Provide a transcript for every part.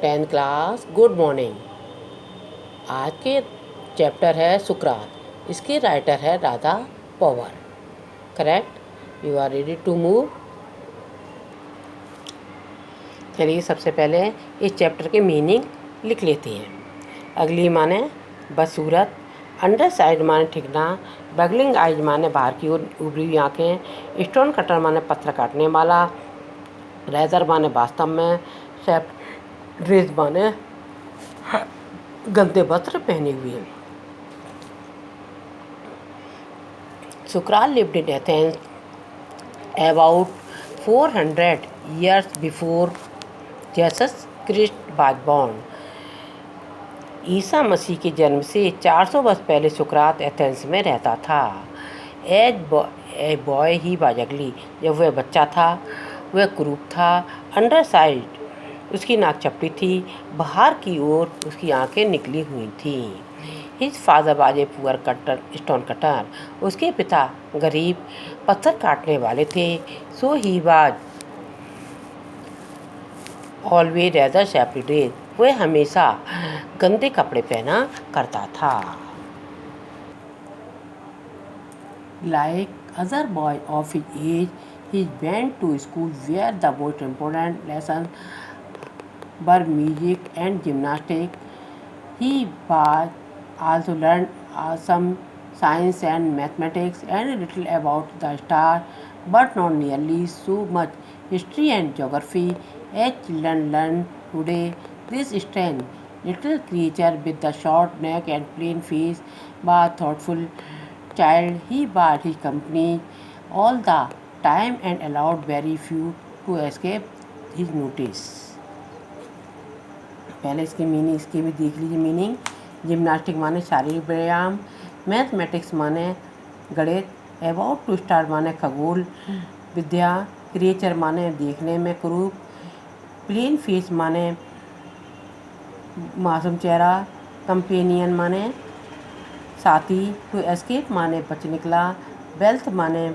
10th class, good morning. आज के chapter है सुकरात। इसकी राइटर है Radha Pawar. Correct? You are ready to move? चलिए सबसे पहले इस चैप्टर के मीनिंग लिख लेते हैं। अगली माने बदसूरत, अंडर साइड माने ठिकना, बगलिंग आइज माने बाहर की ओर उभरी हुई आँखें, स्टोन कटर माने पत्थर काटने वाला, रेजर माने वास्तव में, सेफ ड्रेस माने गंदे वस्त्र पहने हुए। Socrates lived in Athens about 400 years before Jesus Christ was born. Isa Masih के जन्म से 400 वर्ष पहले सुकरात एथेंस में रहता था। ए बॉय ही बाजगली, जब वह बच्चा था वह कुरूप था। अंडर साइड उसकी नाक चपटी थी, बाहर की ओर उसकी आंखें निकली हुई थीं। His father was a poor cutter stone cutter, उसके पिता गरीब पत्थर काटने वाले थे। So he was always rather shaped dress, वह हमेशा गंदे कपड़े पहना करता था। Like other boy of his age, he went to school where the most important lessons were music and gymnastics. He was also learned some science and mathematics and a little about the stars, but not nearly so much history and geography as children learn today. This strange little creature with the short neck and plain face was thoughtful child. He was his company all the time and allowed very few to escape his notice. पहले इसके भी देख लीजिए meaning. Gymnastic माने शारीरिक व्यायाम, mathematics माने गणित, अबाउट टू स्टार्ट माने खगोल विद्या, क्रिएचर माने देखने में कुरूप, प्लेन फेस माने मासूम चेहरा, कंपेनियन माने साथी, टू एस्केप माने बच निकला, वेल्थ माने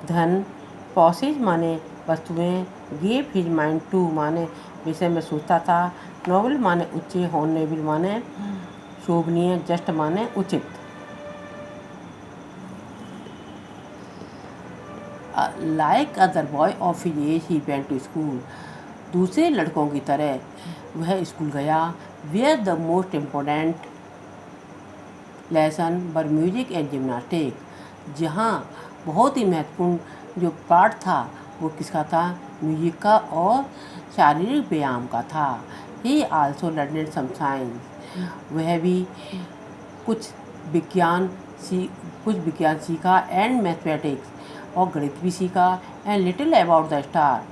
धन, पॉसेज माने वस्तुएं, गेव हिज माइंड टू माने विषय में सोचता था, नोबल माने उच्च, हॉनरेबल माने शोभनीय, जस्ट माने उचित। Like other boy of his age he went to school, दूसरे लड़कों की तरह वह स्कूल गया। Where the most important lesson were music and gymnastic, जहाँ बहुत ही महत्वपूर्ण जो पाठ था वो किसका था? म्यूजिक का और शारीरिक व्यायाम का था। He also learned some science, वह भी कुछ विज्ञान सीखा, एंड मैथमेटिक्स और गणित भी सीखा, and little about the star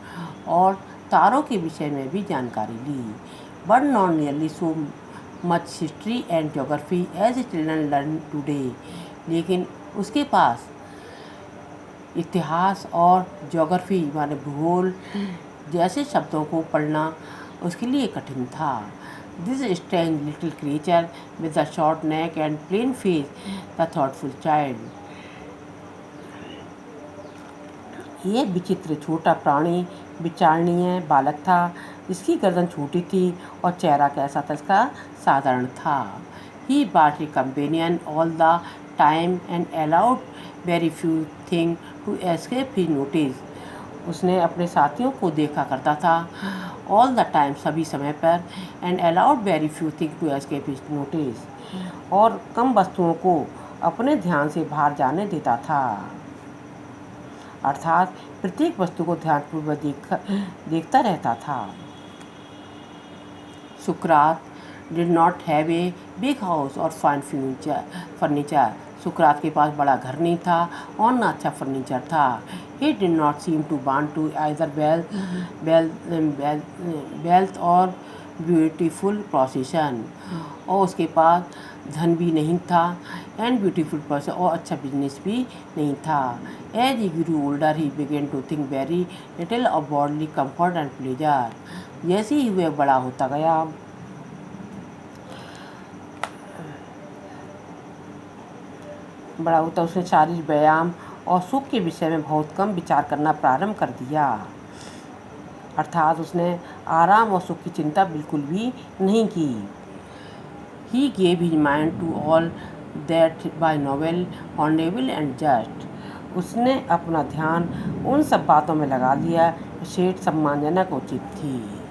और तारों के विषय में भी जानकारी ली। But not nearly so much history and geography as a children learn today, लेकिन उसके पास इतिहास और ज्योग्राफी माने भूगोल जैसे शब्दों को पढ़ना उसके लिए कठिन था। This strange little creature with the short neck and plain face, the thoughtful child, ये विचित्र छोटा प्राणी विचारणीय बालक था, इसकी गर्दन छोटी थी और चेहरा कैसा था? इसका साधारण था। He was a companion all the time and allowed very few thing to escape his notice, उसने अपने साथियों को देखा करता था ऑल द टाइम सभी समय पर, and allowed very few thing to escape his notice, और कम वस्तुओं को अपने ध्यान से बाहर जाने देता था, अर्थात प्रत्येक वस्तु को ध्यानपूर्वक देखता रहता था। सुकरात did not have a big house और फाइन फर्नीचर, सुकरात के पास बड़ा घर नहीं था और न अच्छा फर्नीचर था। He did not seem to want to either wealth or beautiful position, और उसके पास धन भी नहीं था, एंड ब्यूटीफुल पर्सन और अच्छा बिजनेस भी नहीं था। As he grew older he began to think very little of bodily comfort and pleasure, जैसे ही वह बड़ा होता गया उसने शारीरिक व्यायाम और सुख के विषय में बहुत कम विचार करना प्रारंभ कर दिया, अर्थात उसने आराम और सुख की चिंता बिल्कुल भी नहीं की। He gave his mind to all that by noble, honorable and just. उसने अपना ध्यान उन सब बातों में लगा लिया, सेठ सम्मानजनक उचित थी।